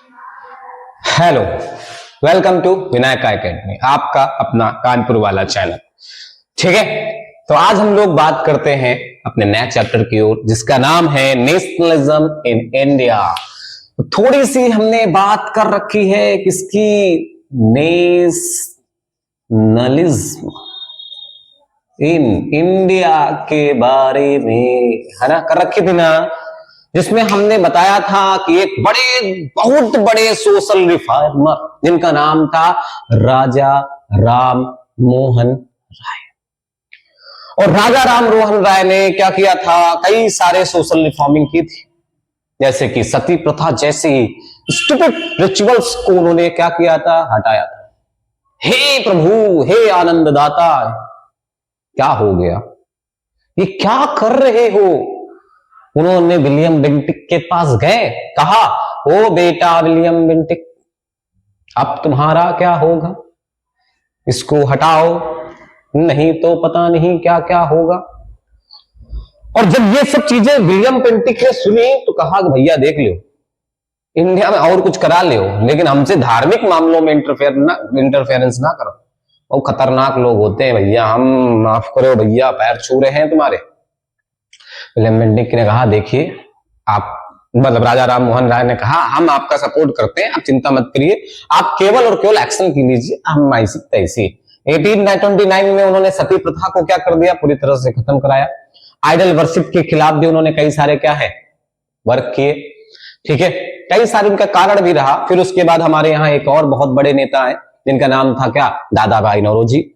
Hello, welcome to Vinayaka academy, आपका अपना कानपुर वाला चैनल। ठीक है, तो आज हम लोग बात करते हैं अपने नए चैप्टर की ओर, जिसका नाम है नेशनलिज्म इन इंडिया। तो थोड़ी सी हमने बात कर रखी है किसकी, नेशनलिज्म इन इंडिया के बारे में, है ना, कर रखी थी ना, जिसमें हमने बताया था कि एक बहुत बड़े सोशल रिफॉर्मर जिनका नाम था राजा राम मोहन राय। और राजा राम मोहन राय ने क्या किया था, कई सारे सोशल रिफॉर्मिंग की थी, जैसे कि सती प्रथा जैसी स्टूपिड रिचुअल्स को उन्होंने क्या किया था, हटाया था। हे प्रभु, हे आनंददाता, क्या हो गया, ये क्या कर रहे हो। उन्होंने विलियम बेंटिक के पास गए, कहा ओ बेटा विलियम बेंटिक, अब तुम्हारा क्या होगा, इसको हटाओ, नहीं तो पता नहीं क्या क्या होगा। और जब ये सब चीजें विलियम बेंटिक ने सुनी तो कहा कि भैया देख लो, इंडिया में और कुछ करा ले, लेकिन हमसे धार्मिक मामलों में इंटरफेरेंस ना करो, वो खतरनाक लोग होते हैं भैया, हम माफ करो भैया, पैर छू रहे हैं तुम्हारे। विलियम बेंटिक ने कहा देखिए आप, मतलब राजा राम मोहन राय ने कहा हम आपका सपोर्ट करते हैं, आप चिंता मत करिए, आप केवल और केवल एक्शन की लीजिए, हम ऐसी तैसी। 1829 में उन्होंने सती प्रथा को क्या कर दिया, पूरी तरह से खत्म कराया। आइडल वर्शिप के खिलाफ भी उन्होंने कई सारे क्या है वर्क किए। ठीक है, कई सारे उनका कारण भी रहा। फिर उसके बाद हमारे यहाँ एक और बहुत बड़े नेता है जिनका नाम था क्या, दादा भाई नौरोजी।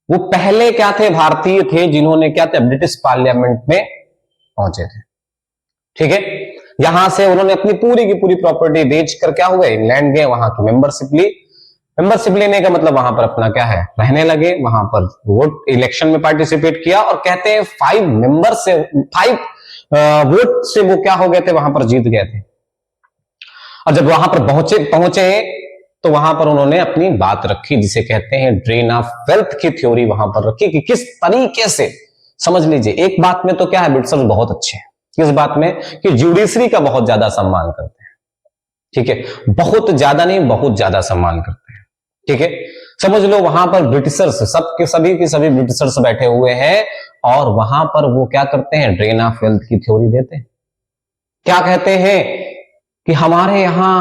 वो पहले क्या थे, भारतीय थे, जिन्होंने क्या थे, ब्रिटिश पार्लियामेंट में पहुंचे थे। ठीक है, यहां से उन्होंने अपनी पूरी की पूरी प्रॉपर्टी बेचकर क्या हुए, इंग्लैंड गए, वहां की मेंबरशिप ली। मेंबरशिप लेने का मतलब वहां पर अपना क्या है, रहने लगे, वहां पर वोट इलेक्शन में पार्टिसिपेट किया, और कहते हैं 5 वोट से वो क्या हो गए थे, वहां पर जीत गए थे। और जब वहां पर पहुंचे तो वहां पर उन्होंने अपनी बात रखी, जिसे कहते हैं ड्रेन ऑफ वेल्थ की थ्योरी वहां पर रखी, कि किस तरीके से, समझ लीजिए एक बात में तो क्या है, ब्रिटिशर्स बहुत अच्छे हैं, किस बात में, कि जुडिशरी का बहुत ज्यादा सम्मान करते हैं। ठीक है, बहुत ज्यादा नहीं, बहुत ज्यादा सम्मान करते हैं। ठीक है, समझ लो वहां पर ब्रिटिशर्स सभी के सभी ब्रिटिशर्स बैठे हुए हैं, और वहां पर वो क्या करते हैं, ड्रेन ऑफ वेल्थ की थ्योरी देते हैं। क्या कहते हैं कि हमारे यहां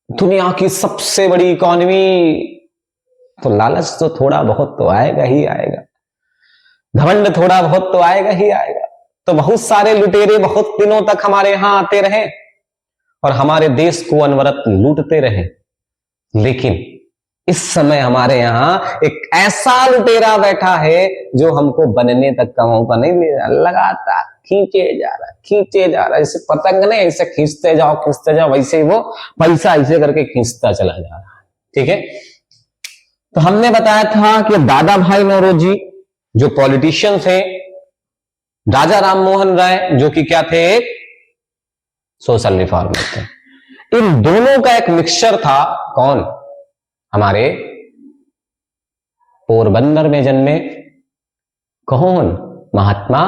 दुनिया की सबसे बड़ी इकोनॉमी, तो लालच तो थोड़ा बहुत तो आएगा ही आएगा, घमंड थोड़ा बहुत तो आएगा ही आएगा। तो बहुत सारे लुटेरे बहुत दिनों तक हमारे यहां आते रहे और हमारे देश को अनवरत लूटते रहे, लेकिन इस समय हमारे यहां एक ऐसा लुटेरा बैठा है जो हमको बनने तक का मौका नहीं दे रहा, लगातार खींचे जा रहा, जैसे पतंग ने ऐसे खींचते जाओ, वैसे ही वो पैसा ऐसे करके खींचता चला जा रहा है। ठीक है, तो हमने बताया था कि दादा भाई नौरोजी जो पॉलिटिशियन थे, राजा राम मोहन राय जो कि क्या थे, सोशल रिफॉर्मर थे। इन दोनों का एक मिक्सचर था, कौन, हमारे पोरबंदर में जन्मे कौन, महात्मा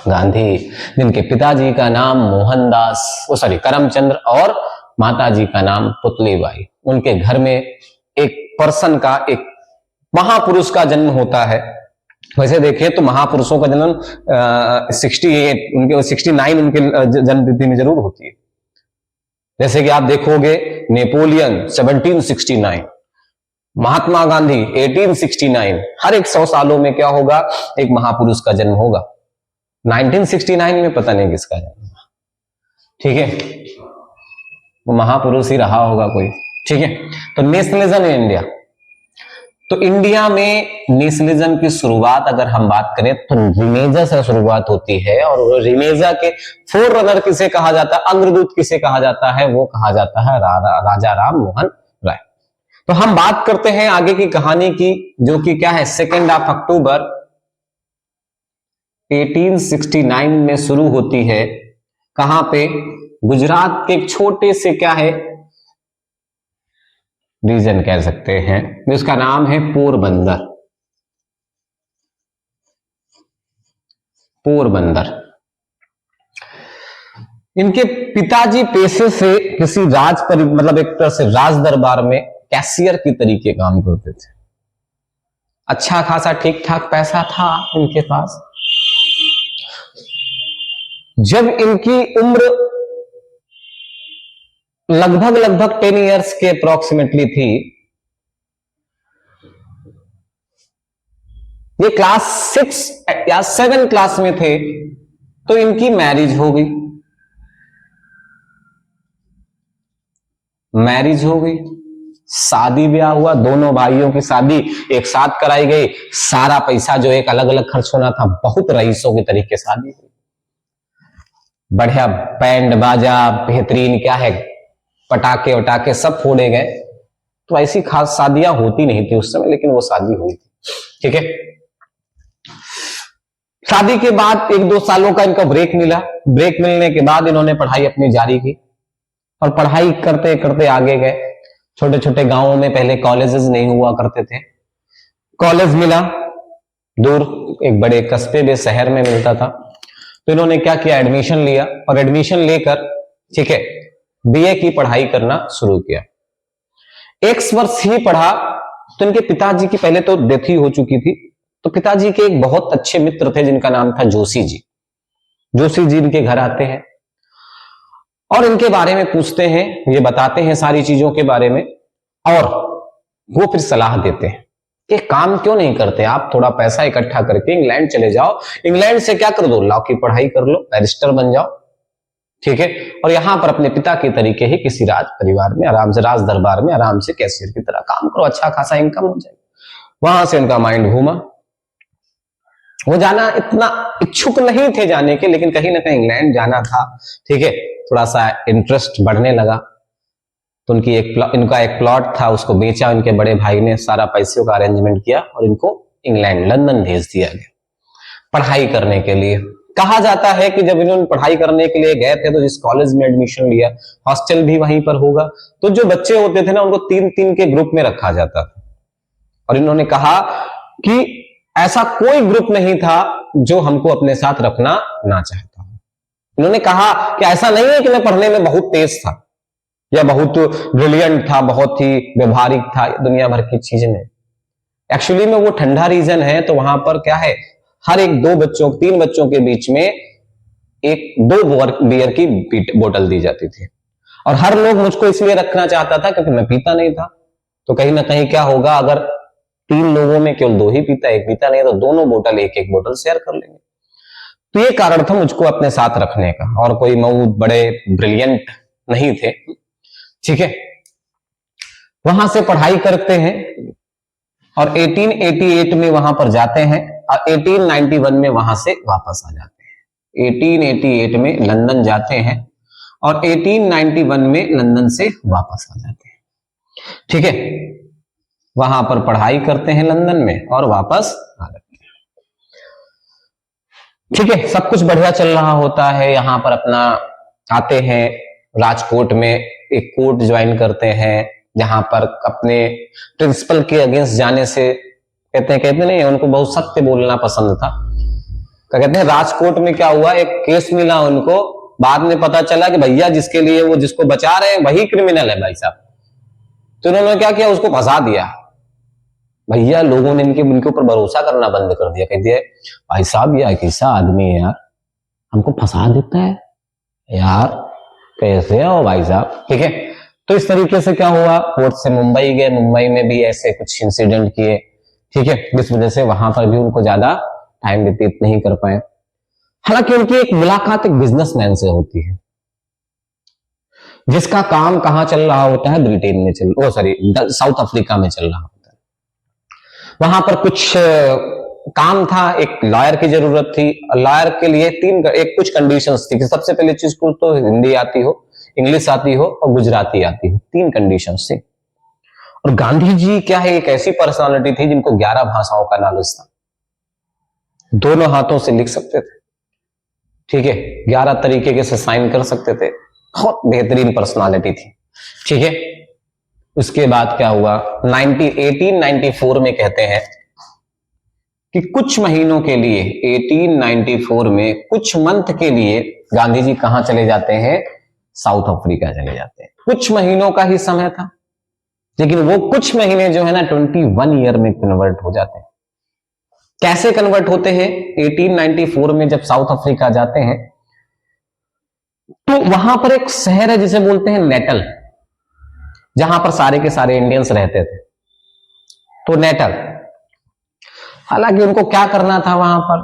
गांधी, जिनके पिताजी का नाम मोहनदास करमचंद्र और माताजी का नाम पुतलीबाई। उनके घर में एक पर्सन का, एक महापुरुष का जन्म होता है। वैसे देखिए तो महापुरुषों का जन्म 69 उनके जन्मतिथि में जरूर होती है। जैसे कि आप देखोगे नेपोलियन 1769, महात्मा गांधी 1869, हर एक 100 सालों में क्या होगा, एक महापुरुष का जन्म होगा। 1969 में पता नहीं किसका जन्म। ठीक है, वो महापुरुष ही रहा होगा कोई। ठीक है, तो नेशनलिज्म इन इंडिया, तो इंडिया में नेशनलिज्म की शुरुआत अगर हम बात करें तो रिनेजा से शुरुआत होती है, और रिनेजा के फोररनर किसे कहा जाता है, अग्रदूत किसे कहा जाता है, वो कहा जाता है राजा राम मोहन राय। तो हम बात करते हैं आगे की कहानी की, जो कि क्या है, 2 अक्टूबर 1869 में शुरू होती है। कहां पे, गुजरात के एक छोटे से क्या है, रीजन कह सकते हैं, जिसका नाम है पोरबंदर। इनके पिताजी पेशे से किसी मतलब एक तरह से राज दरबार में कैशियर की तरीके काम करते थे। अच्छा खासा ठीक ठाक पैसा था इनके पास। जब इनकी उम्र लगभग 10 इयर्स के अप्रोक्सीमेटली थी, ये क्लास 6 या 7 क्लास में थे, तो इनकी मैरिज हो गई। शादी ब्याह हुआ, दोनों भाइयों की शादी एक साथ कराई गई। सारा पैसा जो एक अलग अलग खर्च होना था, बहुत रईसों के तरीके शादी हुई। बढ़िया बैंड बाजा बेहतरीन, क्या है, पटाखे वटाखे सब फोड़े गए। तो ऐसी खास शादियां होती नहीं थी उस समय, लेकिन वो शादी हुई थी। ठीक है, शादी के बाद 1-2 सालों का इनको ब्रेक मिला। ब्रेक मिलने के बाद इन्होंने पढ़ाई अपनी जारी की और पढ़ाई करते करते आगे गए। छोटे छोटे गांवों में पहले कॉलेजेस नहीं हुआ करते थे, कॉलेज मिला दूर एक बड़े कस्बे में शहर में मिलता था। तो इन्होंने क्या किया, एडमिशन लिया और एडमिशन लेकर, ठीक है, बीए की पढ़ाई करना शुरू किया। 1 वर्ष ही पढ़ा तो इनके पिताजी की पहले तो डेथ ही हो चुकी थी। तो पिताजी के एक बहुत अच्छे मित्र थे जिनका नाम था जोशी जी। जोशी जी इनके घर आते हैं और इनके बारे में पूछते हैं, ये बताते हैं सारी चीजों के बारे में, और वो फिर सलाह देते हैं कि काम क्यों नहीं करते आप, थोड़ा पैसा इकट्ठा करके इंग्लैंड चले जाओ। इंग्लैंड से क्या कर दो, लॉ की पढ़ाई कर लो, बैरिस्टर बन जाओ। ठीक है, और यहां पर अपने पिता के तरीके ही किसी राज परिवार में आराम से, राज दरबार में आराम से कैशियर की तरह काम करो, अच्छा खासा इनकम हो जाए। वहां से उनका माइंड घूमा। वो जाना इतना इच्छुक नहीं थे जाने के, लेकिन कहीं ना कहीं इंग्लैंड जाना था। ठीक है, थोड़ा सा इंटरेस्ट बढ़ने लगा। तो इनका एक प्लॉट था, उसको बेचा इनके बड़े भाई ने, सारा पैसों का अरेंजमेंट किया और इनको इंग्लैंड, लंदन भेज दिया गया पढ़ाई करने के लिए। कहा जाता है कि जब इन्होंने पढ़ाई करने के लिए गए थे तो जिस कॉलेज में एडमिशन लिया, हॉस्टल भी वहीं पर होगा, तो जो बच्चे होते थे ना, उनको 3-3 के ग्रुप में रखा जाता था। और इन्होंने कहा कि ऐसा कोई ग्रुप नहीं था जो हमको अपने साथ रखना ना चाहता हूं। इन्होंने कहा कि ऐसा नहीं है कि मैं पढ़ने में बहुत तेज था या बहुत ब्रिलियंट था, बहुत ही व्यवहारिक था, दुनिया भर की चीजें नहीं। एक्चुअली में वो ठंडा रीजन है, तो वहां पर क्या है, हर एक 3 बच्चों के बीच में 1-2 बियर की बोतल दी जाती थी। और हर लोग मुझको इसलिए रखना चाहता था क्योंकि मैं पीता नहीं था। तो कहीं ना कहीं क्या होगा, अगर 3 लोगों में केवल 2 ही पीता, 1 पीता नहीं, तो दोनों बोतल 1-1 बोतल शेयर कर लेंगे। तो ये कारण था मुझको अपने साथ रखने का, और कोई बहुत बड़े ब्रिलियंट नहीं थे। ठीक है, वहां से पढ़ाई करते हैं और 1888 में वहां पर जाते हैं और 1891 में वहां से वापस आ जाते हैं। 1888 में लंदन जाते हैं और 1891 में लंदन से वापस आ जाते हैं। ठीक है, वहां पर पढ़ाई करते हैं लंदन में और वापस आ जाते हैं। ठीक है, सब कुछ बढ़िया चल रहा होता है। यहां पर अपना आते हैं राजकोट में, एक कोर्ट ज्वाइन करते हैं जहां पर अपने प्रिंसिपल के अगेंस्ट जाने से कहते नहीं, उनको बहुत सत्य बोलना पसंद था। कहते हैं राजकोट में क्या हुआ, एक केस मिला उनको, बाद में पता चला कि भैया जिसके लिए वो जिसको बचा रहे हैं वही क्रिमिनल है भाई साहब। तो उन्होंने क्या किया, उसको फंसा दिया। भैया लोगों ने उनके ऊपर भरोसा करना बंद कर दिया। कहते हैं भाई साहब ये कैसा आदमी है यार, हमको फंसा देता है यार, कैसे हो भाई साहब। ठीक है, तो इस तरीके से क्या हुआ, कोर्ट से मुंबई गए, मुंबई में भी ऐसे कुछ इंसिडेंट किए। ठीक है, जिस वजह से वहां पर भी उनको ज्यादा टाइम व्यतीत नहीं कर पाए। हालांकि उनकी एक मुलाकात एक बिजनेसमैन से होती है जिसका काम कहां चल रहा होता है, ब्रिटेन में साउथ अफ्रीका में चल रहा होता है। वहां पर कुछ काम था, एक लॉयर की जरूरत थी। लॉयर के लिए कुछ कंडीशंस थी कि सबसे पहले चीज को तो हिंदी आती हो, इंग्लिश आती हो और गुजराती आती हो, 3 कंडीशंस थी। और गांधी जी क्या है, एक ऐसी पर्सनालिटी थी जिनको 11 भाषाओं का नॉलेज था, दोनों हाथों से लिख सकते थे। ठीक है, 11 तरीके से साइन कर सकते थे, बहुत बेहतरीन पर्सनालिटी थी। ठीक है, उसके बाद क्या हुआ, 1894 में कहते हैं कि कुछ महीनों के लिए 1894 में कुछ मंथ के लिए गांधी जी कहां चले जाते हैं, साउथ अफ्रीका चले जाते हैं। कुछ महीनों का ही समय था, लेकिन वो कुछ महीने जो है ना 21 ईयर में कन्वर्ट हो जाते हैं। कैसे कन्वर्ट होते हैं? 1894 में जब साउथ अफ्रीका जाते हैं तो वहां पर एक शहर है जिसे बोलते हैं नेटल, जहां पर सारे के सारे इंडियंस रहते थे। तो नेटल, हालांकि उनको क्या करना था वहां पर,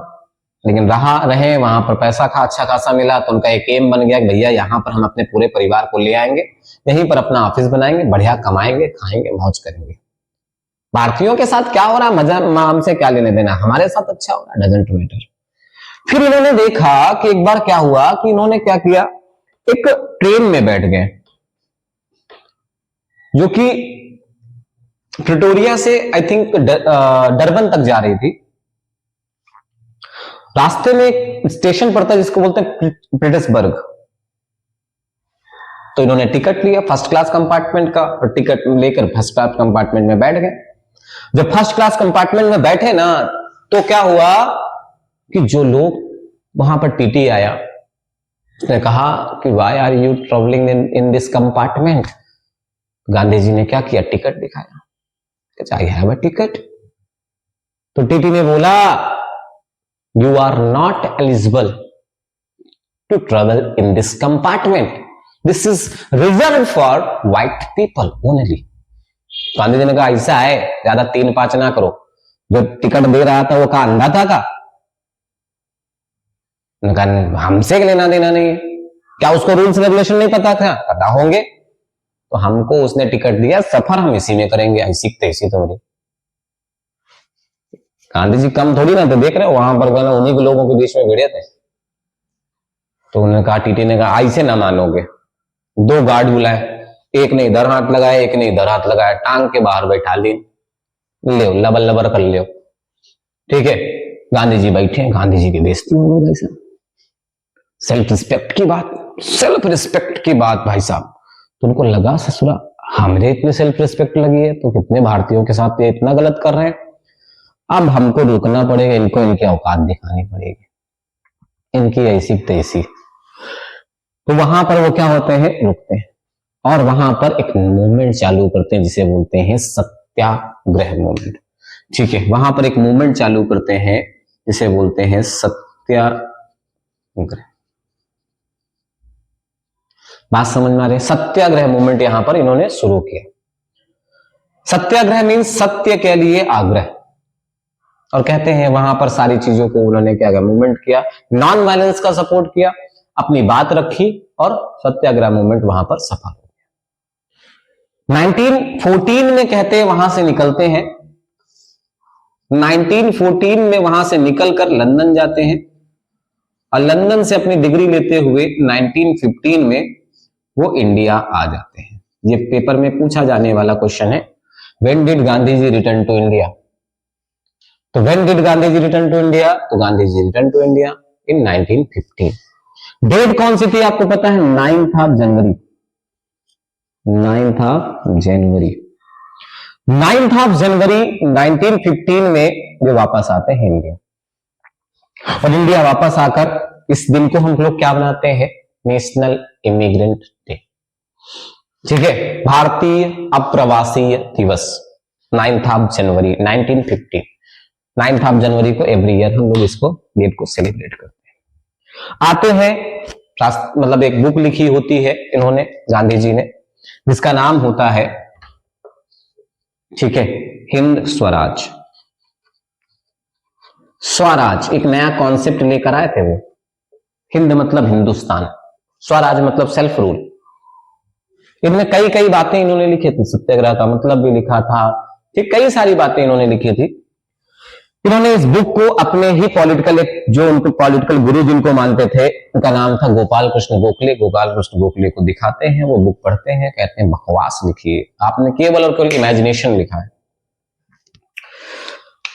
लेकिन रहे वहां पर, पैसा अच्छा खासा मिला, तो उनका एक एम बन गया कि भैया यहां पर हम अपने पूरे परिवार को ले आएंगे, यहीं पर अपना ऑफिस बनाएंगे, बढ़िया कमाएंगे, खाएंगे, मौज करेंगे। भारतीयों के साथ क्या हो रहा है, मजा हमसे क्या लेने देना, हमारे साथ अच्छा हो रहा है, डजंट मैटर। फिर इन्होंने देखा कि एक बार क्या हुआ कि इन्होंने क्या किया, एक ट्रेन में बैठ गए जो कि प्रिटोरिया से आई थिंक डरबन तक जा रही थी। रास्ते में एक स्टेशन पड़ता है जिसको बोलते हैं पीटर्सबर्ग। तो इन्होंने टिकट लिया फर्स्ट क्लास कंपार्टमेंट का, और टिकट लेकर फर्स्ट क्लास कंपार्टमेंट में बैठ गए। जब फर्स्ट क्लास कंपार्टमेंट में बैठे ना, तो क्या हुआ कि जो लोग वहां पर टीटी आया, उसने कहा कि why are you travelling in this compartment. Gandhi ji ने क्या किया, टिकट दिखाया, आई हैव अ टिकट। तो टीटी ने बोला you are not eligible to travel in this compartment, this is reserved for white people only. Gandhi ji ने कहा ऐसा है, ज्यादा 3-5 ना करो, जो टिकट दे रहा था वो कहा अंधा था का? हमसे लेना देना नहीं है, क्या उसको रूल्स रेगुलेशन नहीं पता होंगे? तो हमको उसने टिकट दिया, सफर हम इसी में करेंगे, ऐसी तैसी थोड़ी। गांधी जी कम थोड़ी ना थे, देख रहे हो वहां पर उन्हीं के लोगों के बीच में भिड़े थे। तो उन्होंने कहा, टीटी ने कहा ऐसे ना मानोगे। 2 गार्ड बुलाए, एक ने इधर हाथ लगाया, एक ने इधर हाथ लगाया, टांग के बाहर बैठा ली, ले लबर लबर कर लियो। ठीक है, गांधी जी बैठे, गांधी जी की बेइज्जती हो गई भाई साहब। सेल्फ रिस्पेक्ट की बात, सेल्फ रिस्पेक्ट की बात भाई साहब। तो उनको लगा ससुरा हमने इतनी सेल्फ रिस्पेक्ट लगी है तो कितने भारतीयों के साथ ये इतना गलत कर रहे हैं, अब हमको रुकना पड़ेगा, इनको इनकी औकात दिखानी पड़ेगी, इनकी ऐसी तैसी। तो वहां पर वो क्या होते हैं, रुकते हैं, और वहां पर एक मूवमेंट चालू करते हैं जिसे बोलते हैं सत्याग्रह मूवमेंट। ठीक है, वहां पर एक मूवमेंट चालू करते हैं जिसे बोलते हैं सत्याग्रह। बात समझ में आ रही है? सत्याग्रह मूवमेंट यहां पर इन्होंने शुरू किया। सत्याग्रह मीन्स सत्य के लिए आग्रह, और कहते हैं वहां पर सारी चीजों को उन्होंने क्या किया, मूवमेंट किया, नॉन वायलेंस का सपोर्ट किया, अपनी बात रखी, और सत्याग्रह मूवमेंट वहां पर सफल हो गया। 1914 में कहते हैं वहां से निकलते हैं, 1914 में वहां से निकलकर लंदन जाते हैं, और लंदन से अपनी डिग्री लेते हुए 1915 में वो इंडिया आ जाते हैं। ये पेपर में पूछा जाने वाला क्वेश्चन है, when did Gandhi ji return to India? तो when did Gandhi ji return to India? तो Gandhi ji return to India in 1915। Date कौन सी थी आपको पता है? 9th of January, 9th of January, 9th of January 1915 में वे वापस आते हैं इंडिया। और इंडिया वापस आकर इस दिन को हम लोग क्या बनाते हैं, नेशनल इमिग्रेंट डे। ठीक है, भारतीय अप्रवासी दिवस, 9th of January 1915, 9th of जनवरी को एवरी ईयर हम लोग इसको डेट को सेलिब्रेट करते हैं। आते हैं, मतलब एक बुक लिखी होती है इन्होंने, गांधी जी ने, जिसका नाम होता है, ठीक है, हिंद स्वराज। स्वराज एक नया कॉन्सेप्ट लेकर आए थे वो। हिंद मतलब हिंदुस्तान, स्वराज मतलब सेल्फ रूल। इनमें कई कई बातें इन्होंने लिखी थी, सत्याग्रह का मतलब भी लिखा था, ठीक, कई सारी बातें इन्होंने लिखी थी। इन्होंने इस बुक को अपने ही पॉलिटिकल, जो उनको पॉलिटिकल गुरु जिनको मानते थे, उनका नाम था गोपाल कृष्ण गोखले, गोपाल कृष्ण गोखले को दिखाते हैं, वो बुक पढ़ते हैं, कहते हैं बकवास लिखी है, आपने केवल और केवल इमेजिनेशन लिखा है।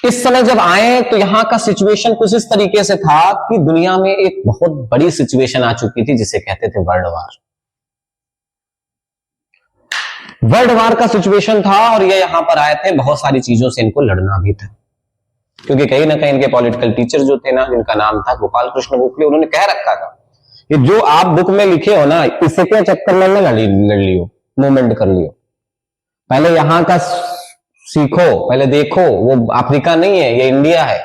इस समय जब आए तो यहां का सिचुएशन कुछ इस तरीके से था कि दुनिया में एक बहुत बड़ी सिचुएशन आ चुकी थी जिसे कहते थे वर्ल्ड वार। वर्ल्ड वार का सिचुएशन था, और ये यहां पर आए थे, बहुत सारी चीजों से इनको लड़ना भी था। क्योंकि कहीं ना कहीं इनके पॉलिटिकल टीचर जो थे ना, जिनका नाम था गोपाल कृष्ण गोखले, उन्होंने कह रखा था कि जो आप बुक में लिखे हो ना, इससे क्या चक्कर में लड़ लियो, मूवमेंट कर लियो, पहले यहां का सीखो, पहले देखो, वो अफ्रीका नहीं है, ये इंडिया है,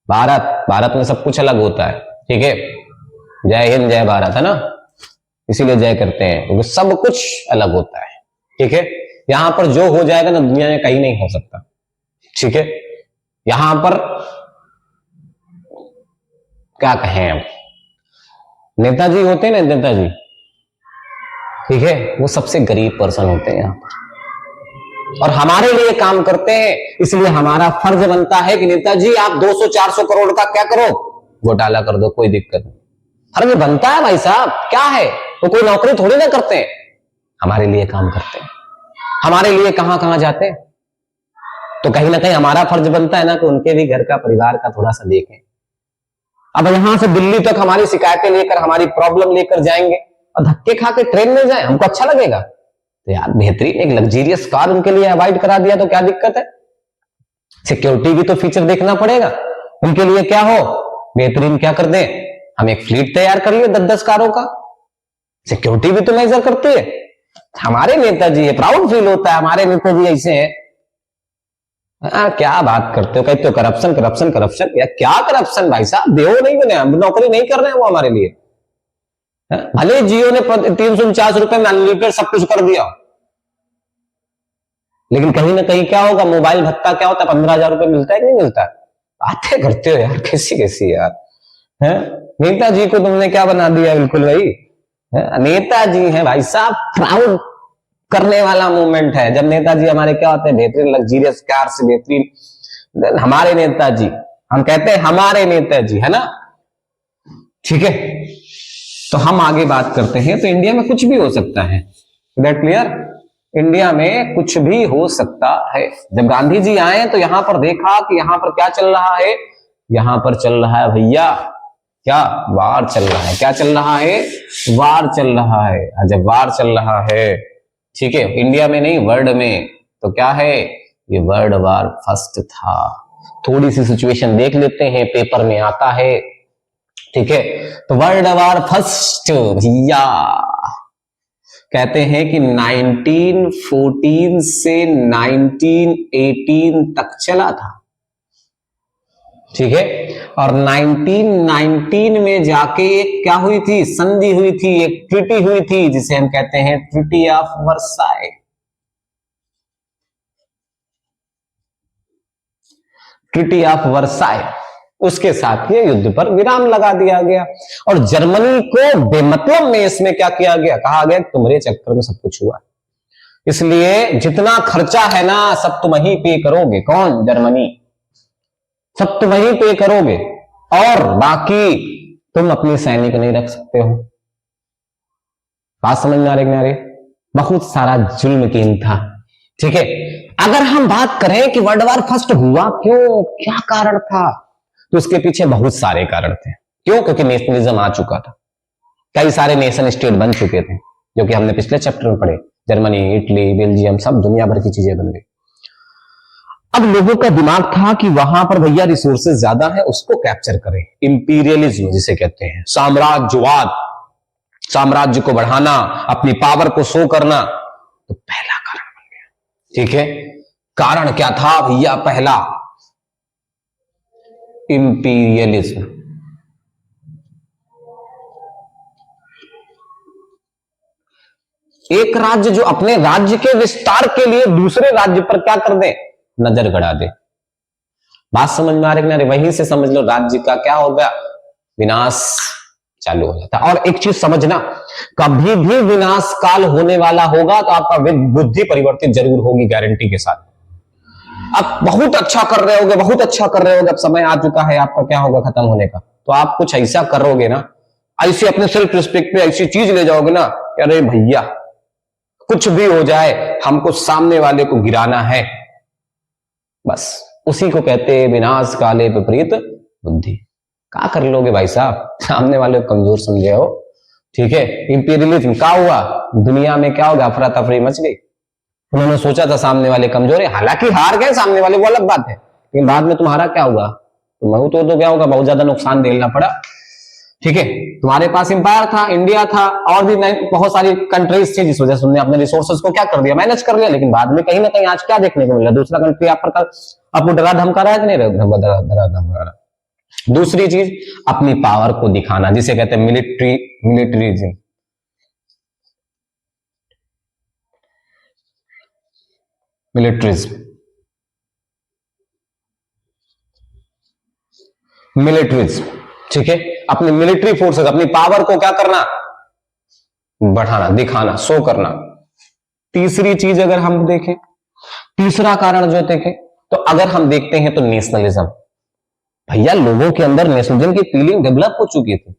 भारत में सब कुछ अलग होता है, ठीक है, जय हिंद जय भारत है ना, इसीलिए जय करते हैं, क्योंकि सब कुछ अलग होता है, ठीक है। यहां पर जो हो जाएगा ना, दुनिया में कहीं नहीं हो सकता, ठीक है। यहां पर क्या कहें, हम नेताजी होते हैं ना, नेताजी, ठीक है, वो सबसे गरीब पर्सन होते हैं यहां पर, और हमारे लिए काम करते हैं, इसलिए हमारा फर्ज बनता है कि नेताजी आप 200-400 करोड़ का क्या करो, घोटाला कर दो, कोई दिक्कत नहीं, फर्ज बनता है भाई साहब, क्या है, वो कोई नौकरी थोड़ी ना करते हैं, हमारे लिए काम करते हैं, हमारे लिए कहां कहां जाते हैं, तो कहीं ना कहीं हमारा फर्ज बनता है ना कि उनके भी घर का, परिवार का थोड़ा सा देखें। अब यहां से दिल्ली तक हमारी शिकायतें लेकर, हमारी प्रॉब्लम लेकर जाएंगे और धक्के खा के ट्रेन में जाए, हमको अच्छा लगेगा? तो यार बेहतरीन एक लग्जरियस कार उनके लिए अवॉइड करा दिया तो क्या दिक्कत है? सिक्योरिटी भी तो फीचर देखना पड़ेगा उनके लिए, क्या हो बेहतरीन, क्या कर दें हम, एक फ्लीट तैयार कर लिए 10-10 कारों का, सिक्योरिटी भी तो मेजर करती है। हमारे नेताजी है, प्राउड फील होता है, हमारे नेताजी ऐसे हैं। क्या बात करते हो, कहते हो करप्शन करप्शन करप्शन, या क्या करप्शन भाई साहब, देहो नहीं बने, हम नौकरी नहीं कर रहे हैं वो हमारे लिए, भले जियो ने 349 रुपए में अनलिमिटेड सब कुछ कर दिया, लेकिन कहीं ना कहीं क्या होगा, मोबाइल भत्ता क्या होता है, 15,000 रुपए मिलता है कि नहीं मिलता? बातें करते हो यार, कैसी कैसी यार, है नेताजी को तुमने क्या बना दिया, बिल्कुल भाई नेताजी है भाई साहब, प्राउड करने वाला मूवमेंट है। जब नेताजी हमारे क्या होते हैं, बेहतरीन लग्जरियस कार से, बेहतरीन, हमारे नेताजी, हम कहते हैं हमारे नेताजी, है ना, ठीक है। तो हम आगे बात करते हैं, तो इंडिया में कुछ भी हो सकता है, दैट क्लियर, इंडिया में कुछ भी हो सकता है। जब गांधी जी आए तो यहां पर देखा कि यहां पर क्या चल रहा है, यहां पर चल रहा है भैया, क्या वार चल रहा है, क्या चल रहा है, वार चल रहा है। जब वार चल रहा है, ठीक है, इंडिया में नहीं वर्ल्ड में, तो क्या है, ये वर्ल्ड वार फर्स्ट था। थोड़ी सी सिचुएशन देख लेते हैं, पेपर में आता है, ठीक है। तो वर्ल्ड वार फर्स्ट भैया कहते हैं कि 1914 से 1918 तक चला था, ठीक है, और 1919 में जाके क्या हुई थी, संधि हुई थी, एक ट्रीटी हुई थी, जिसे हम कहते हैं treaty of Versailles. Treaty of Versailles, उसके साथ ये युद्ध पर विराम लगा दिया गया, और जर्मनी को बेमतलब में इसमें क्या किया गया, कहा गया तुम्हारे चक्कर में सब कुछ हुआ, इसलिए जितना खर्चा है ना सब तुम ही पे करोगे। कौन? जर्मनी, सब तुम ही पे करोगे, और बाकी तुम अपनी सैनिक नहीं रख सकते हो। बात समझ में आ रही है? बहुत सारा जुल्म कीन था, ठीक है। अगर हम बात करें कि वर्ल्ड वार फर्स्ट हुआ क्यों, क्या कारण था, तो उसके पीछे बहुत सारे कारण थे। क्यों? क्योंकि नेशनलिज्म आ चुका था, कई सारे नेशन स्टेट बन चुके थे, जो कि हमने पिछले चैप्टर में पढ़े, जर्मनी, इटली, बेल्जियम, सब दुनिया भर की चीजें बन गई। अब लोगों का दिमाग था कि वहां पर भैया रिसोर्सेज ज्यादा है, उसको कैप्चर करें, इंपीरियलिज्म जिसे कहते हैं, साम्राज्यवाद, साम्राज्य को बढ़ाना, अपनी पावर को शो करना, तो पहला कारण बन गया, ठीक है। कारण क्या था भैया? पहला, इंपीरियलिज्म। एक राज्य जो अपने राज्य के विस्तार के लिए दूसरे राज्य पर क्या कर दे, नजर गड़ा दे। बात समझ में आ रही है? वहीं से समझ लो राज्य का क्या होगा, विनाश चालू हो जाता है। और एक चीज समझना, कभी भी विनाश काल होने वाला होगा तो आपका बुद्धि परिवर्तित जरूर होगी, गारंटी के साथ। आप बहुत अच्छा कर रहे होगे, बहुत अच्छा कर रहे होगे, अब समय आ चुका है आपका क्या होगा, खत्म होने का, तो आप कुछ ऐसा करोगे ना, ऐसे अपने सेल्फ रिस्पेक्ट पे ऐसी चीज ले जाओगे ना, अरे भैया कुछ भी हो जाए, हमको सामने वाले को गिराना है, बस उसी को कहते हैं विनाश काले विपरीत बुद्धि। क्या कर लोगे भाई साहब, सामने वाले को कमजोर समझे हो, ठीक है। इंपीरियलिज्म क्या हुआ, दुनिया में क्या होगा, अफरा तफरी मच गई। उन्होंने सोचा था सामने वाले कमजोर है, हालांकि हार गए सामने वाले, वो अलग बात है, लेकिन बाद में तुम्हारा क्या हुआ, तो क्या होगा, बहुत ज्यादा नुकसान झेलना पड़ा। ठीक है, तुम्हारे पास एम्पायर था, इंडिया था, और भी बहुत सारी कंट्रीज थी, जिस वजह से तुमने अपने रिसोर्सेज को क्या कर दिया, मैनेज कर लिया। लेकिन बाद में कहीं ना कहीं आज क्या देखने को मिला, दूसरा कंट्री आपको डरा धमका रहा है कि नहीं डरा धमका रहा। दूसरी चीज, अपनी पावर को दिखाना, जिसे कहते हैं मिलिट्रीजिज्म। मिलिट्रीज, ठीक है, अपनी मिलिट्री फोर्सेस, अपनी पावर को क्या करना, बढ़ाना, दिखाना, शो करना। तीसरी चीज अगर हम देखें, तीसरा कारण जो देखें, तो अगर हम देखते हैं तो नेशनलिज्म। भैया लोगों के अंदर नेशनलिज्म की फीलिंग डेवलप हो चुकी थी।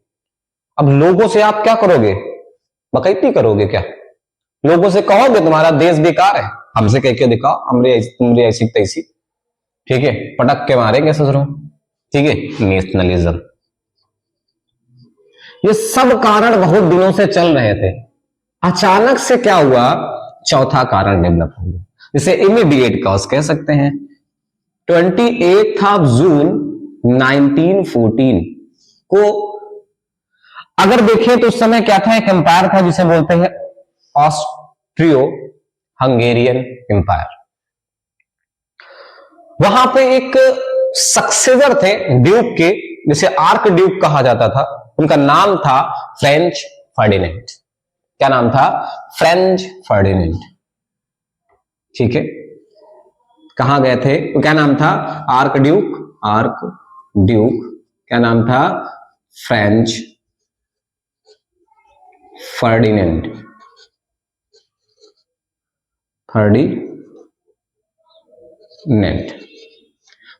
अब लोगों से आप क्या करोगे, बकैती करोगे क्या, लोगों से कहोगे तुम्हारा देश बेकार है, हमसे कह के दिखाओ, तुमरे ऐसी तैसी, ठीक है, पटक के मारेंगे ससुरों, ठीक है। नेशनलिज्म, ये सब कारण बहुत दिनों से चल रहे थे, अचानक से क्या हुआ, चौथा कारण डेवलप हो गया, जिसे इमीडिएट कॉज कह सकते हैं। 28 जून 1914 को अगर देखें तो उस समय क्या था, एक एम्पायर था जिसे बोलते हैं ऑस्ट्रियो हंगेरियन एम्पायर। वहां पे एक सक्सेसर थे ड्यूक के, जिसे आर्क ड्यूक कहा जाता था, उनका नाम था फ्रेंच फर्डिनेंड। क्या नाम था, फ्रेंच फर्डिनेंड, ठीक है। कहां गए थे, तो क्या नाम था, आर्क ड्यूक, क्या नाम था, फ्रेंच फर्डिनेंड,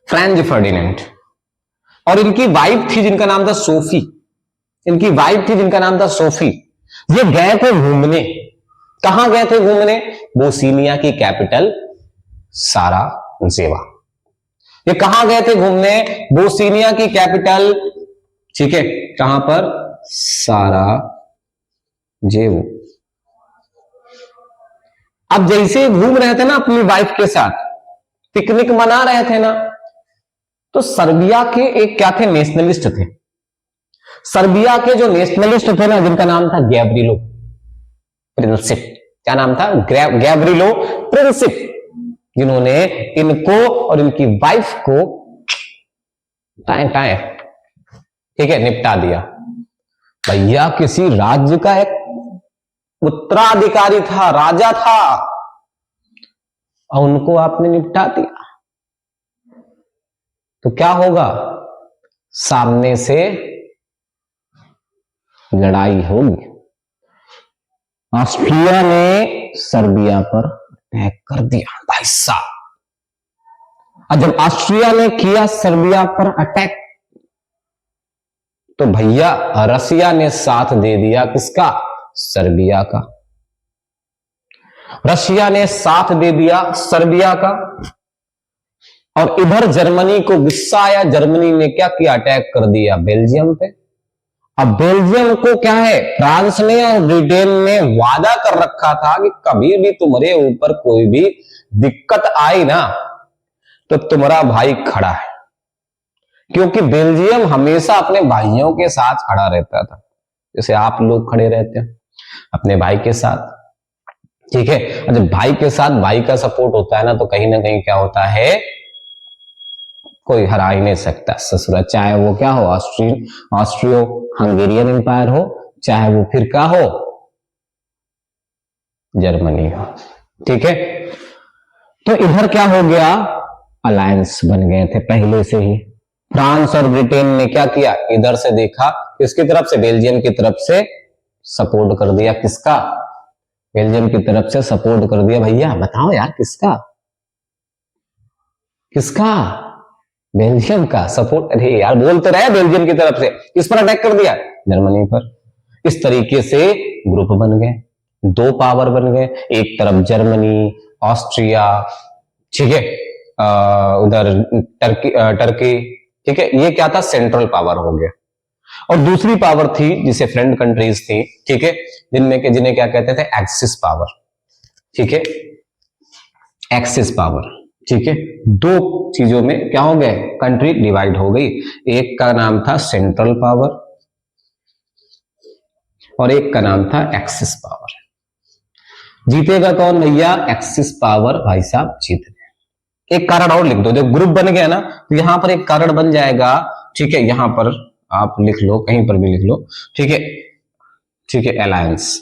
फ्रेंच फर्डिनेंड। और इनकी वाइफ थी जिनका नाम था सोफी, ये गए थे घूमने, कहां गए थे घूमने, बोस्निया की कैपिटल साराजेवो। ये कहां गए थे घूमने, बोस्निया की कैपिटल, ठीक है, कहां पर, साराजेवो। अब जैसे घूम रहे थे ना अपनी वाइफ के साथ, पिकनिक मना रहे थे ना, तो सर्बिया के एक क्या थे, नेशनलिस्ट थे। सर्बिया के जो नेशनलिस्ट थे ना, जिनका नाम था गैब्रिलो प्रिंसिप, क्या नाम था, गैब्रिलो प्रिंसिप, जिन्होंने इनको और इनकी वाइफ को टाए ठीक है निपटा दिया। भैया किसी राज्य का एक उत्तराधिकारी था, राजा था, और उनको आपने निपटा दिया, तो क्या होगा, सामने से लड़ाई होगी। ऑस्ट्रिया ने सर्बिया पर अटैक कर दिया भाई साहब। और जब ऑस्ट्रिया ने किया सर्बिया पर अटैक, तो भैया रसिया ने साथ दे दिया, किसका, सर्बिया का। रशिया ने साथ दे दिया सर्बिया का। और इधर जर्मनी को गुस्सा आया, जर्मनी ने क्या किया, अटैक कर दिया बेल्जियम पे। अब बेल्जियम को क्या है, फ्रांस ने और ब्रिटेन ने वादा कर रखा था कि कभी भी तुम्हारे ऊपर कोई भी दिक्कत आई ना, तो तुम्हारा भाई खड़ा है, क्योंकि बेल्जियम हमेशा अपने भाइयों के साथ खड़ा रहता था, जैसे आप लोग खड़े रहते हैं अपने भाई के साथ, ठीक है। और जब भाई के साथ भाई का सपोर्ट होता है ना, तो कहीं ना कहीं क्या होता है, कोई हरा ही नहीं सकता ससुरा, चाहे वो क्या हो, ऑस्ट्रियो हंगेरियन एम्पायर हो, चाहे वो फिर क्या हो, जर्मनी हो, ठीक है। तो इधर क्या हो गया, अलायंस बन गए थे पहले से ही। फ्रांस और ब्रिटेन ने क्या किया, इधर से देखा, किसकी तरफ से, बेल्जियम की तरफ से सपोर्ट कर दिया, किसका, बेल्जियम की तरफ से सपोर्ट कर दिया। भैया बताओ यार, किसका, बेल्जियम का सपोर्ट, अरे यार बोलते रहे, बेल्जियम की तरफ से किस पर अटैक कर दिया, जर्मनी पर। इस तरीके से ग्रुप बन गए, दो पावर बन गए, एक तरफ जर्मनी, ऑस्ट्रिया, ठीक है, उधर टर्की, ठीक है, ये क्या था, सेंट्रल पावर हो गया। और दूसरी पावर थी जिसे फ्रेंड कंट्रीज थी, ठीक है, जिन्हें क्या कहते थे, एक्सिस पावर, ठीक है, एक्सिस पावर, ठीक है, दो चीजों में क्या हो गए, कंट्री डिवाइड हो गई। एक का नाम था सेंट्रल पावर और एक का नाम था एक्सिस पावर। जीतेगा कौन भैया, एक्सिस पावर भाई साहब जीत गए। एक कारण और लिख दो, जब ग्रुप बन गया ना तो यहां पर एक कारण बन जाएगा, ठीक है, यहां पर आप लिख लो, कहीं पर भी लिख लो, ठीक है, ठीक है, अलायंस,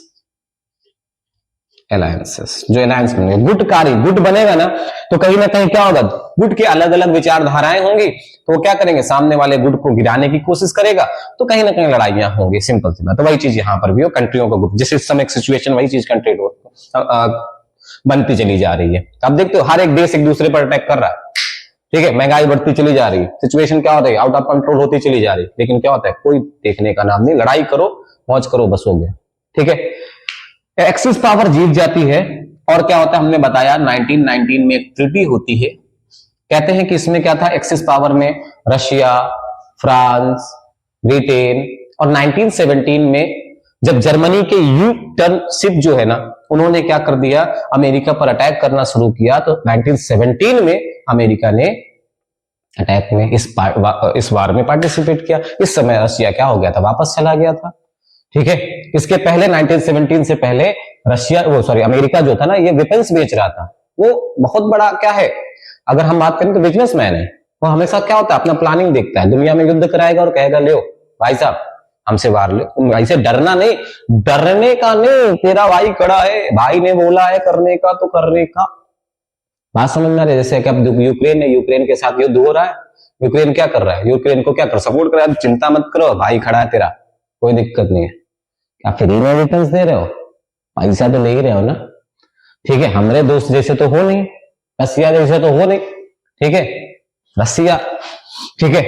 अलायंसेस, जो अलायंस बनेगा, गुटकारी, गुट बनेगा ना तो कहीं ना कहीं क्या होगा, गुट की अलग अलग विचारधाराएं होंगी, तो वो क्या करेंगे, सामने वाले गुट को गिराने की कोशिश करेगा, तो कहीं ना कहीं लड़ाइयां होंगी, सिंपल सी बात। तो वही चीज यहां पर भी हो, कंट्रियों का गुट, जिस इस समय सिचुएशन वही चीज कंट्री बनती चली जा रही है। अब देखते हो हर एक देश एक दूसरे पर अटैक कर रहा है, ठीक है, महंगाई बढ़ती चली जा रही है, सिचुएशन क्या होता है, आउट ऑफ कंट्रोल होती चली जा रही है, लेकिन क्या होता है, कोई देखने का नाम नहीं, लड़ाई करो, मौज करो, बस हो गया, ठीक है। एक्सिस पावर जीत जाती है और क्या होता है, हमने बताया 1919 में एक ट्रीटी होती है, कहते हैं कि इसमें क्या था, एक्सिस पावर में रशिया, फ्रांस, ब्रिटेन, और 1917 में जब जर्मनी के यू टर्न शिप जो है ना, उन्होंने क्या कर दिया, अमेरिका पर अटैक करना शुरू किया, तो 1917 में अमेरिका ने अटैक में इस वार में पार्टिसिपेट किया। इस समय रशिया क्या हो गया था, वापस चला गया था, ठीक है। इसके पहले 1917 से पहले रशिया, वो सॉरी, अमेरिका जो था ना, ये वेपन्स बेच रहा था, वो बहुत बड़ा क्या है, अगर हम बात करें तो बिजनेसमैन है, वो हमेशा क्या होता है, अपना प्लानिंग देखता है, दुनिया में युद्ध कराएगा और कहेगा लो भाई साहब हमसे वार लो, भाई से डरना नहीं, डरने का नहीं, तेरा भाई खड़ा है, भाई ने बोला है करने का तो करने का, बात समझ में आ रही है। जैसे कि अब यूक्रेन है, यूक्रेन के साथ युद्ध हो रहा है, यूक्रेन क्या कर रहा है, यूक्रेन को क्या कर सपोर्ट कर रहा है, चिंता मत करो, भाई खड़ा है तेरा, कोई दिक्कत नहीं है। क्या फ्री में वेपन्स दे रहे हो, पैसा तो ले ही रहे हो ना, ठीक है, हमारे दोस्त जैसे तो हो नहीं, रसिया जैसे तो हो नहीं, ठीक है, रसिया, ठीक है।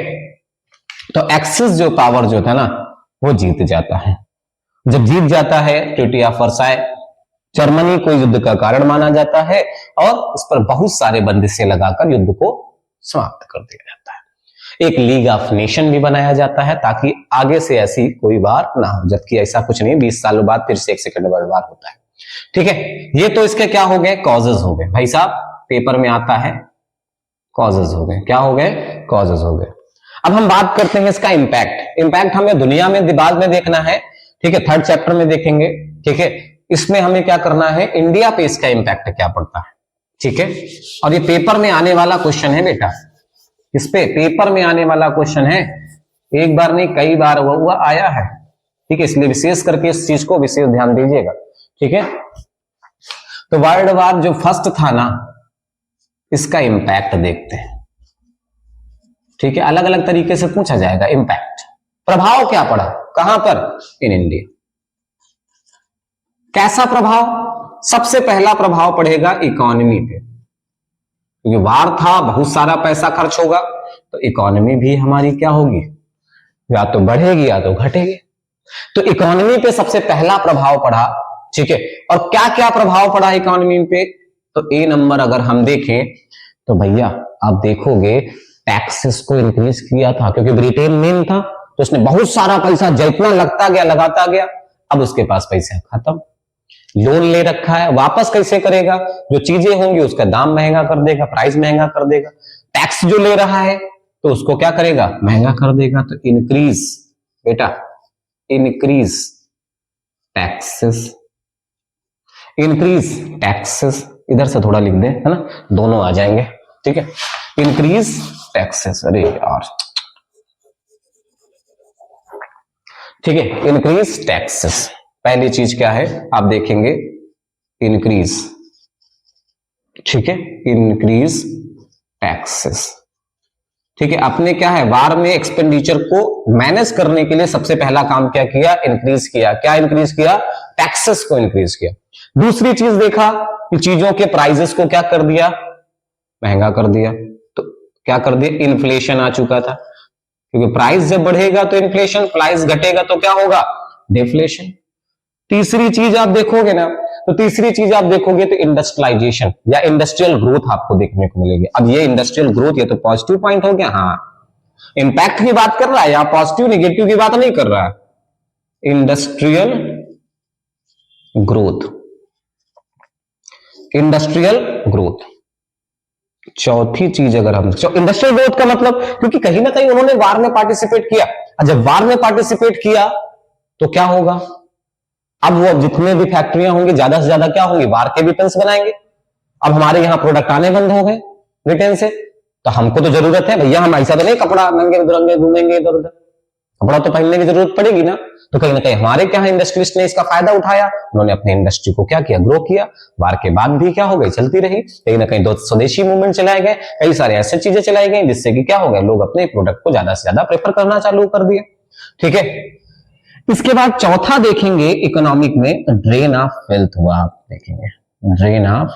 तो एक्सिस जो पावर जो था ना, वो जीत जाता है। जब जीत जाता है, ट्रीटी ऑफ वर्साय, जर्मनी को युद्ध का कारण माना जाता है और उस पर बहुत सारे बंदिशें लगाकर युद्ध को समाप्त कर दिया जाता है। एक लीग ऑफ नेशन भी बनाया जाता है ताकि आगे से ऐसी कोई वार ना हो, जबकि ऐसा कुछ नहीं, 20 सालों बाद फिर से एक सेकंड वर्ल्ड वार होता है, ठीक है। ये तो इसके क्या हो गए, कॉजेज हो गए, भाई साहब पेपर में आता है, कॉजेज हो गए, क्या हो गए, कॉजेज हो गए। अब हम बात करते हैं इसका इंपैक्ट। इंपैक्ट हमें दुनिया में बाद में देखना है, ठीक है, 3rd चैप्टर में देखेंगे, ठीक है। इसमें हमें क्या करना है, इंडिया पे इसका इंपैक्ट क्या पड़ता है, ठीक है। और ये पेपर में आने वाला क्वेश्चन है बेटा, इस पे पेपर में आने वाला क्वेश्चन है, एक बार नहीं कई बार हुआ आया है, ठीक है, इसलिए विशेष करके इस चीज को विशेष ध्यान दीजिएगा, ठीक है। तो वर्ल्ड वार जो फर्स्ट था ना, इसका इंपैक्ट देखते हैं, ठीक है, अलग अलग तरीके से पूछा जाएगा। इंपैक्ट, प्रभाव क्या पड़ा, कहां पर, इन इंडिया। कैसा प्रभाव, सबसे पहला प्रभाव पड़ेगा इकोनॉमी पे, क्योंकि वार था, बहुत सारा पैसा खर्च होगा, तो इकोनॉमी भी हमारी क्या होगी, या तो बढ़ेगी या तो घटेगी। तो इकोनॉमी पे सबसे पहला प्रभाव पड़ा, ठीक है। और क्या क्या प्रभाव पड़ा इकोनॉमी पे, तो ए नंबर अगर हम देखें तो भैया आप देखोगे टैक्सेस को इंक्रीज किया था, क्योंकि ब्रिटेन मेन था, तो उसने बहुत सारा पैसा जितना लगता गया लगाता गया, अब उसके पास पैसा खत्म, लोन ले रखा है, वापस कैसे करेगा, जो चीजें होंगी उसका दाम महंगा कर देगा, प्राइस महंगा कर देगा, टैक्स जो ले रहा है तो उसको क्या करेगा, महंगा कर देगा। तो इंक्रीज बेटा, इंक्रीज टैक्सेस, इंक्रीज टैक्सेस, इधर से थोड़ा लिख दे, है ना, दोनों आ जाएंगे, ठीक है। इंक्रीज टैक्सेस, अरे यार, ठीक है, इंक्रीज टैक्सेस, पहली चीज क्या है आप देखेंगे, इंक्रीज, ठीक है, इंक्रीज टैक्सेस, ठीक है। अपने क्या है, वार में एक्सपेंडिचर को मैनेज करने के लिए सबसे पहला काम क्या किया, इंक्रीज किया, क्या इंक्रीज किया, टैक्सेस को इंक्रीज किया। दूसरी चीज देखा कि चीजों के प्राइसेस को क्या कर दिया, महंगा कर दिया, तो क्या कर दिया, इन्फ्लेशन आ चुका था, क्योंकि प्राइस जब बढ़ेगा तो इन्फ्लेशन, प्राइस घटेगा तो क्या होगा, डिफ्लेशन। तीसरी चीज आप देखोगे ना, तो तीसरी चीज आप देखोगे तो इंडस्ट्रियलाइजेशन या इंडस्ट्रियल ग्रोथ आपको देखने को मिलेगी। अब ये इंडस्ट्रियल ग्रोथ, ये तो पॉजिटिव पॉइंट हो गया, हाँ, इंपैक्ट की बात कर रहा है, या पॉजिटिव निगेटिव की बात नहीं कर रहा है, इंडस्ट्रियल ग्रोथ, इंडस्ट्रियल ग्रोथ, चौथी चीज अगर हम इंडस्ट्रियल ग्रोथ का मतलब, क्योंकि कहीं ना कहीं उन्होंने वार में पार्टिसिपेट किया, और जब वार में पार्टिसिपेट किया तो क्या होगा, अब वो जितने भी फैक्ट्रियां होंगी ज्यादा से ज्यादा क्या होंगी, वार के वेपन्स बनाएंगे। अब हमारे यहां प्रोडक्ट आने बंद हो गए ब्रिटेन से, तो हमको तो जरूरत है भैया, हम ऐसा तो नहीं कपड़ा नंगे बिरंगे घूमेंगे इधर उधर, कपड़ा तो पहनने की जरूरत पड़ेगी ना। तो कहीं ना कहीं हमारे क्या है, इंडस्ट्रियलिस्ट ने इसका फायदा उठाया, उन्होंने अपने इंडस्ट्री को क्या किया, ग्रो किया। वार के बाद भी क्या हो गई, चलती रही। कहीं ना कहीं दो स्वदेशी मूवमेंट चलाए गए, कई सारे ऐसे चीजें चलाई गई जिससे कि क्या हो गया, लोग अपने प्रोडक्ट को ज्यादा से ज्यादा प्रेफर करना चालू कर दिए। ठीक है, इसके बाद चौथा देखेंगे इकोनॉमिक में, ड्रेन ऑफ वेल्थ हुआ। आप देखेंगे ड्रेन ऑफ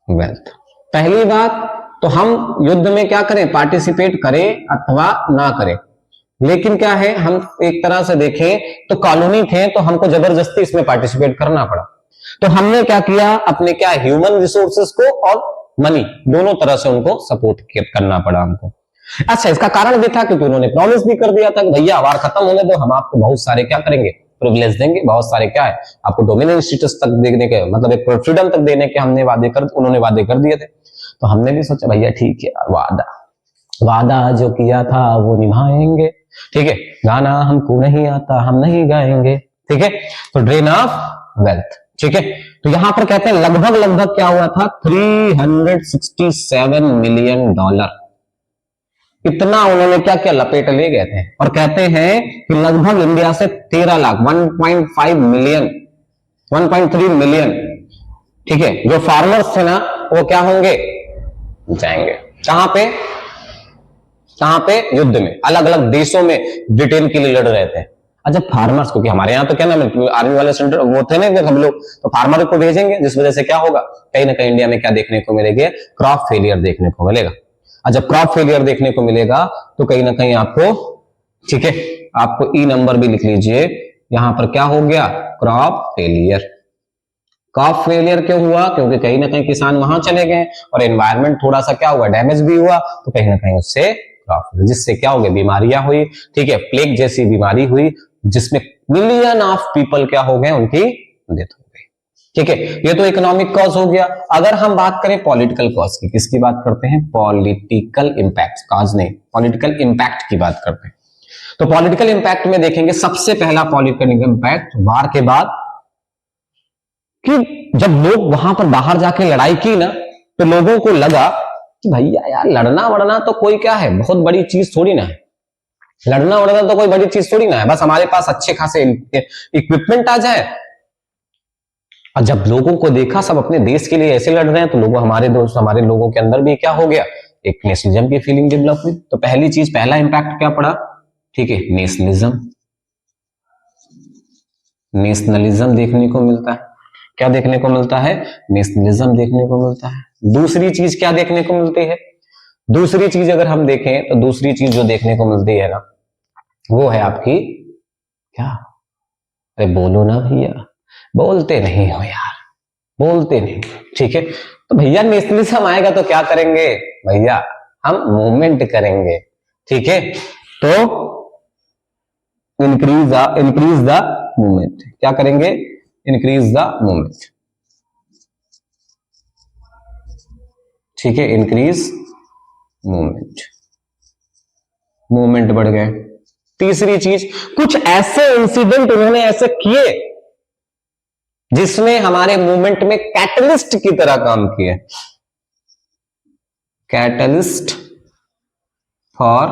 वेल्थ। पहली बात तो हम युद्ध में क्या करें, पार्टिसिपेट करें अथवा ना करें, लेकिन क्या है, हम एक तरह से देखें तो कॉलोनी थे तो हमको जबरदस्ती इसमें पार्टिसिपेट करना पड़ा। तो हमने क्या किया, अपने क्या ह्यूमन रिसोर्सेस को और मनी दोनों तरह से उनको सपोर्ट करना पड़ा हमको। अच्छा, इसका कारण भी था क्योंकि उन्होंने प्रॉमिस भी कर दिया था कि भैया वार खत्म होने दो, हम आपको बहुत सारे क्या करेंगे, प्रिविलेज देंगे, बहुत सारे क्या है आपको डोमिनेंट स्टेटस तक देने के, मतलब एक फ्रीडम तक देने के हमने उन्होंने वादे कर दिए थे। तो हमने भी सोचा भैया ठीक है, वादा जो किया था वो निभाएंगे। ठीक है, गाना हमको नहीं आता, हम नहीं गाएंगे। ठीक है, तो ड्रेन ऑफ वेल्थ। ठीक है, तो यहां पर कहते हैं लगभग क्या हुआ था, $367 मिलियन, इतना उन्होंने क्या क्या लपेट ले गए थे। और कहते हैं कि लगभग इंडिया से 13 लाख 1.5 मिलियन 1.3 मिलियन, ठीक है, जो फार्मर्स थे ना वो क्या होंगे, जाएंगे कहां पे युद्ध में, अलग अलग देशों में ब्रिटेन के लिए लड़ रहे थे। अच्छा, फार्मर्स, क्योंकि हमारे यहाँ तो क्या नाम है, आर्मी वाले सेंटर वो थे ना हम लोग, तो फार्मर को भेजेंगे, जिस वजह से क्या होगा, कहीं ना कहीं इंडिया में क्या देखने को मिलेगा, क्रॉप फेलियर देखने को मिलेगा। और जब क्रॉप फेलियर देखने को मिलेगा तो कहीं ना कहीं आपको, ठीक है, आपको ई नंबर भी लिख लीजिए, यहां पर क्या हो गया, क्रॉप फेलियर। क्रॉप फेलियर क्यों हुआ, क्योंकि कहीं ना कहीं किसान वहां चले गए और एनवायरमेंट थोड़ा सा क्या हुआ, डैमेज भी हुआ, तो कहीं ना कहीं उससे क्रॉप, जिससे क्या हो गया, बीमारियां हुई। ठीक है, प्लेग जैसी बीमारी हुई जिसमें मिलियन ऑफ पीपल क्या हो गए, उनकी डेथ हो गई। ठीक है, ये तो इकोनॉमिक कॉज हो गया। अगर हम बात करें पॉलिटिकल कॉज की, किसकी बात करते हैं, पॉलिटिकल इंपैक्ट, कॉज नहीं, पॉलिटिकल इंपैक्ट की बात करते हैं। तो पॉलिटिकल इंपैक्ट में देखेंगे, सबसे पहला पॉलिटिकल इंपैक्ट वार के बाद, कि जब लोग वहां पर बाहर जाके लड़ाई की ना, तो लोगों को लगा कि भैया यार लड़ना वड़ना तो कोई क्या है, बहुत बड़ी चीज थोड़ी ना है, लड़ना वड़ना तो कोई बड़ी चीज थोड़ी ना है, बस हमारे पास अच्छे खासे इक्विपमेंट आ जाए। और जब लोगों को देखा सब अपने देश के लिए ऐसे लड़ रहे हैं, तो लोगों, हमारे दोस्त, हमारे लोगों के अंदर भी क्या हो गया, एक नेशनलिज्म की फीलिंग डेवलप हुई। तो पहली चीज, पहला इंपैक्ट क्या पड़ा, ठीक है, नेशनलिज्म देखने को मिलता है। क्या देखने को मिलता है, नेशनलिज्म देखने को मिलता है। दूसरी चीज क्या देखने को मिलती है, दूसरी चीज अगर हम देखें तो दूसरी चीज जो देखने को मिलती है ना, वो है आपकी क्या, अरे बोलो ना भैया, बोलते नहीं हो यार, बोलते नहीं। ठीक है, तो भैया नेशनलिज्म आएगा तो क्या करेंगे भैया, हम मूवमेंट करेंगे। ठीक है, तो इंक्रीज द मूवमेंट, क्या करेंगे, इंक्रीज द मूवमेंट। ठीक है, इंक्रीज मूवमेंट बढ़ गए। तीसरी चीज, कुछ ऐसे इंसिडेंट उन्होंने ऐसे किए जिसने हमारे मूवमेंट में कैटलिस्ट की तरह काम किए, कैटलिस्ट फॉर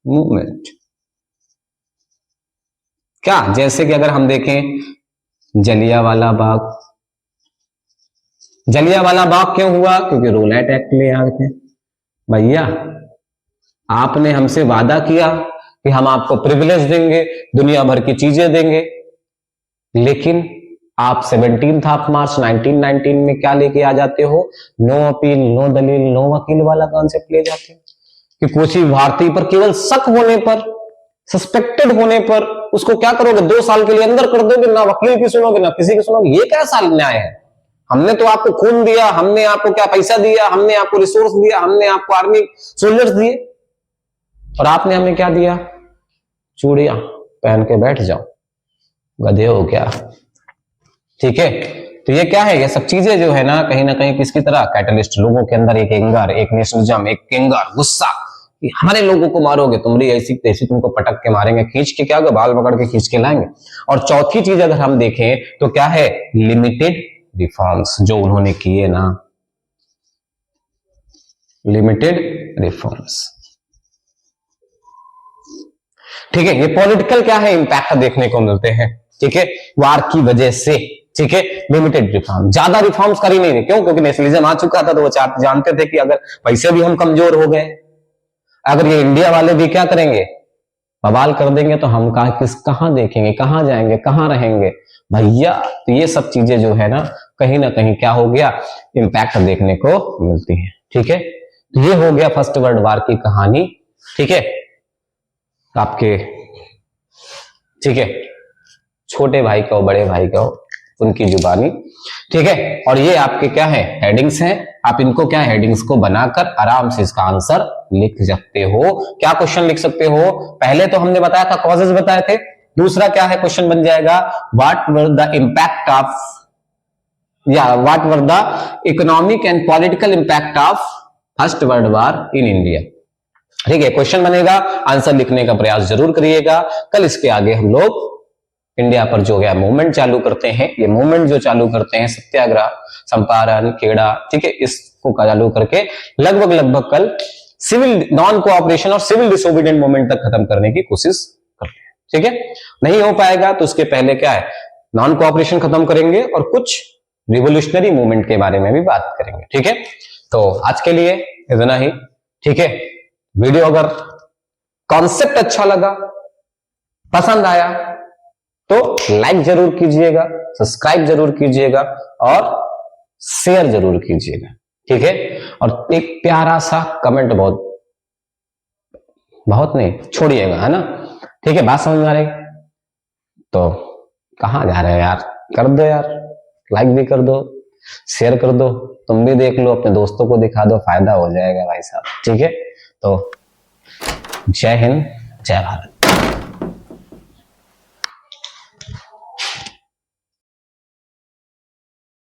मूवमेंट। क्या, जैसे कि अगर हम देखें जलियांवाला बाग, जलियांवाला बाग क्यों हुआ, क्योंकि रोलैट एक्ट ले आए थे। भैया आपने हमसे वादा किया कि हम आपको प्रिविलेज देंगे, दुनिया भर की चीजें देंगे, लेकिन आप 17 मार्च 1919 में क्या लेके आ जाते हो, नो अपील, नो दलील, नो वकील वाला कॉन्सेप्ट ले जाते हो, कि किसी भारतीय पर केवल शक होने पर, सस्पेक्टेड होने पर उसको क्या करोगे, 2 साल के लिए अंदर कर दोगे, ना वकील की सुनोगे ना किसी की सुनोगे। ये कैसा न्याय है, हमने तो आपको खून दिया, हमने आपको क्या पैसा दिया, हमने आपको रिसोर्स दिया, हमने आपको आर्मी सोल्जर्स दिए, और आपने हमें क्या दिया, चूड़ियां पहन के बैठ जाओ, गधे हो क्या। ठीक है, तो ये क्या है, ये सब चीजें जो है ना कहीं किसकी तरह कैटलिस्ट, लोगों के अंदर एक एंगर, एक नेशनलिज्म, एक एंगर, गुस्सा, हमारे लोगों को मारोगे, तुम्हारी ऐसी तैसी, तुमको पटक के मारेंगे, खींच के, क्या बाल पकड़ के खींच के लाएंगे। और चौथी चीज अगर हम देखें तो क्या है, लिमिटेड रिफॉर्म्स, जो उन्होंने किए ना, लिमिटेड रिफॉर्म्स। ठीक है, ये पॉलिटिकल क्या है, इंपैक्ट देखने को मिलते हैं। ठीक है, वार की वजह से। ठीक है, लिमिटेड रिफॉर्म, ज्यादा रिफॉर्म्स कर ही नहीं रहे। क्यों? क्योंकि नेशनलिज्म आ चुका था, तो वो जानते थे कि अगर वैसे भी हम कमजोर हो गए, अगर ये इंडिया वाले भी क्या करेंगे, बवाल कर देंगे, तो हम कहां देखेंगे, कहां जाएंगे, कहां रहेंगे भैया। तो ये सब चीजें जो है ना कहीं क्या हो गया, इंपैक्ट देखने को मिलती है। ठीक है, तो ये हो गया फर्स्ट वर्ल्ड वार की कहानी। ठीक है, आपके, ठीक है, छोटे भाई का हो, बड़े भाई का हो, उनकी जुबानी। ठीक है, और ये आपके क्या है, हेडिंग्स हैं। आप इनको क्या, हेडिंग्स को बनाकर आराम से इसका आंसर लिख सकते हो। क्या क्वेश्चन लिख सकते हो, पहले तो हमने बताया था, कॉजेज बताए थे। दूसरा क्या है, क्वेश्चन बन जाएगा, what were the impact of, या what were the economic and political impact of first world war in India. ठीक है, क्वेश्चन बनेगा, आंसर लिखने का प्रयास जरूर करिएगा। कल इसके आगे हम लोग इंडिया पर जो है मूवमेंट चालू करते हैं। ये मूवमेंट जो चालू करते हैं, सत्याग्रह, चंपारण, खेड़ा, ठीक है, इसको चालू करके लगभग कल सिविल नॉन कोऑपरेशन और सिविल डिसोबीडिएंट मूवमेंट तक खत्म करने की कोशिश करते हैं। ठीक है, नहीं हो पाएगा तो उसके पहले क्या है, नॉन कोऑपरेशन खत्म करेंगे और कुछ रिवोल्यूशनरी मूवमेंट के बारे में भी बात करेंगे। ठीक है, तो आज के लिए इतना ही। ठीक है, वीडियो अगर कॉन्सेप्ट अच्छा लगा, पसंद आया, तो लाइक जरूर कीजिएगा, सब्सक्राइब जरूर कीजिएगा और शेयर जरूर कीजिएगा। ठीक है, और एक प्यारा सा कमेंट, बहुत नहीं छोड़िएगा, है ना। ठीक है, बात समझ में आ रही, तो कहां जा रहे हो यार, कर दो यार, लाइक भी कर दो, शेयर कर दो, तुम भी देख लो, अपने दोस्तों को दिखा दो, फायदा हो जाएगा भाई साहब। ठीक है, तो जय हिंद, जय भारत।